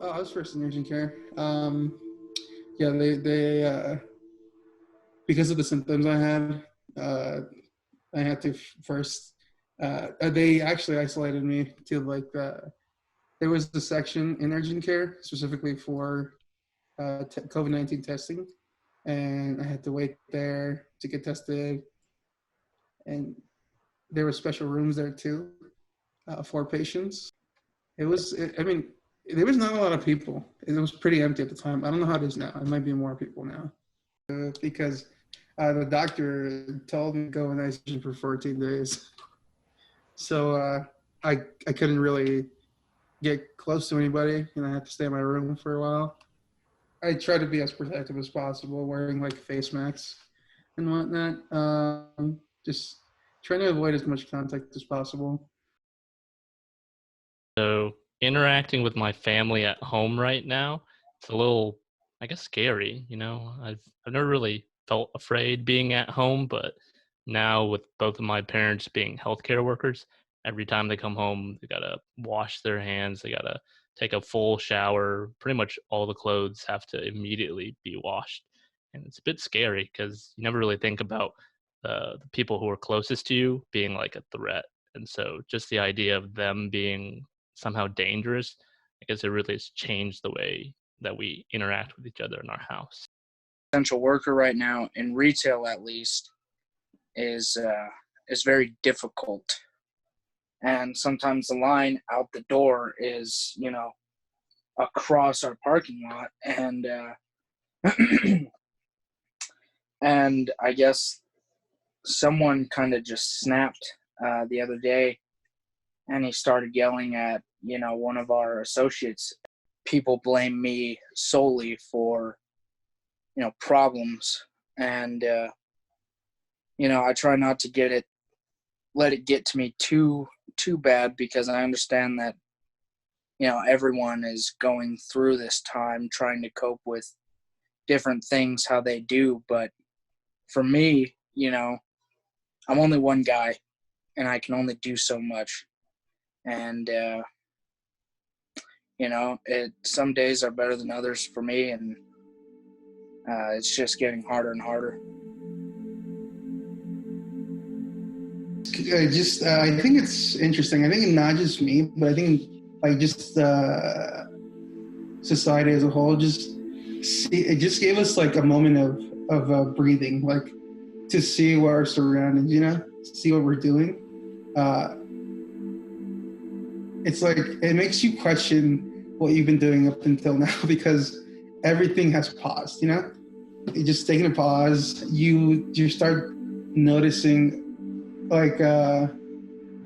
Oh, I was first in urgent care. Yeah, they because of the symptoms uh, I had to first. They actually isolated me to there was a section in urgent care specifically for COVID-19 testing, and I had to wait there to get tested. And there were special rooms there too for patients. I mean, there was not a lot of people. It was pretty empty at the time. I don't know how it is now. It might be more people now because the doctor told me to go in isolation for 14 days. So I couldn't really get close to anybody, and I had to stay in my room for a while. I tried to be as protective as possible, wearing like face masks and whatnot. Just trying to avoid as much contact as possible. So interacting with my family at home right now, it's a little, I guess, scary. I've never really felt afraid being at home, but now with both of my parents being healthcare workers, every time they come home, they gotta wash their hands, they gotta take a full shower. Pretty much all the clothes have to immediately be washed, and it's a bit scary because you never really think about the people who are closest to you being like a threat. And so just the idea of them being somehow dangerous, I guess it really has changed the way that we interact with each other in our house. Essential worker right now in retail, at least, is very difficult, and sometimes the line out the door is across our parking lot, and and I guess someone kind of just snapped the other day, and he started yelling at one of our associates. People blame me solely for problems, and I try not to let it get to me too bad, because I understand that everyone is going through this time trying to cope with different things how they do. But for me, I'm only one guy, and I can only do so much. And some days are better than others for me, and it's just getting harder and harder. I think it's interesting. I think not just me, but I think just society as a whole. It just gave us like a moment of breathing, like to see what our surroundings, see what we're doing. It's like it makes you question what you've been doing up until now, because everything has paused. You're just taking a pause. You start noticing like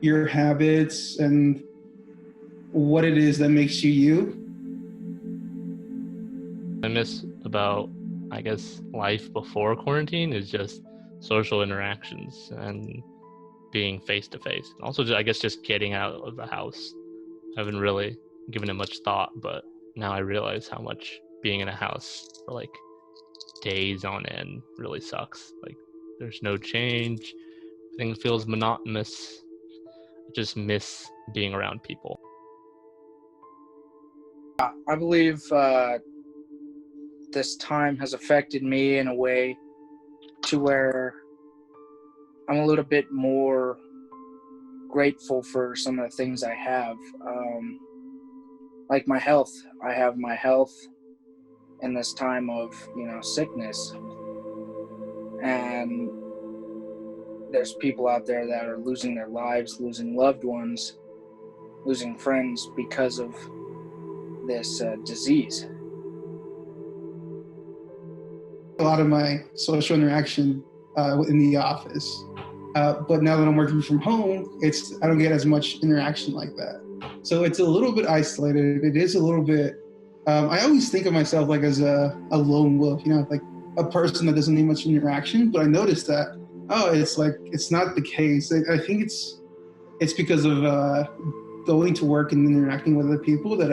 your habits and what it is that makes you. I miss about, I guess, life before quarantine is just social interactions and being face to face. Also, I guess just getting out of the house. I haven't really given it much thought, but now I realize how much being in a house for like days on end really sucks. Like there's no change. Everything feels monotonous. I just miss being around people. I believe this time has affected me in a way to where I'm a little bit more grateful for some of the things I have. Like my health. I have my health in this time of, sickness. And there's people out there that are losing their lives, losing loved ones, losing friends because of this disease. A lot of my social interaction in the office, but now that I'm working from home, I don't get as much interaction like that. So it's a little bit isolated. It is a little bit. I always think of myself like as a lone wolf, like a person that doesn't need much interaction. But I noticed that it's not the case. I think it's because of going to work and interacting with other people that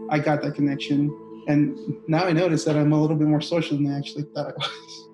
I got that connection. And now I notice that I'm a little bit more social than I actually thought I was.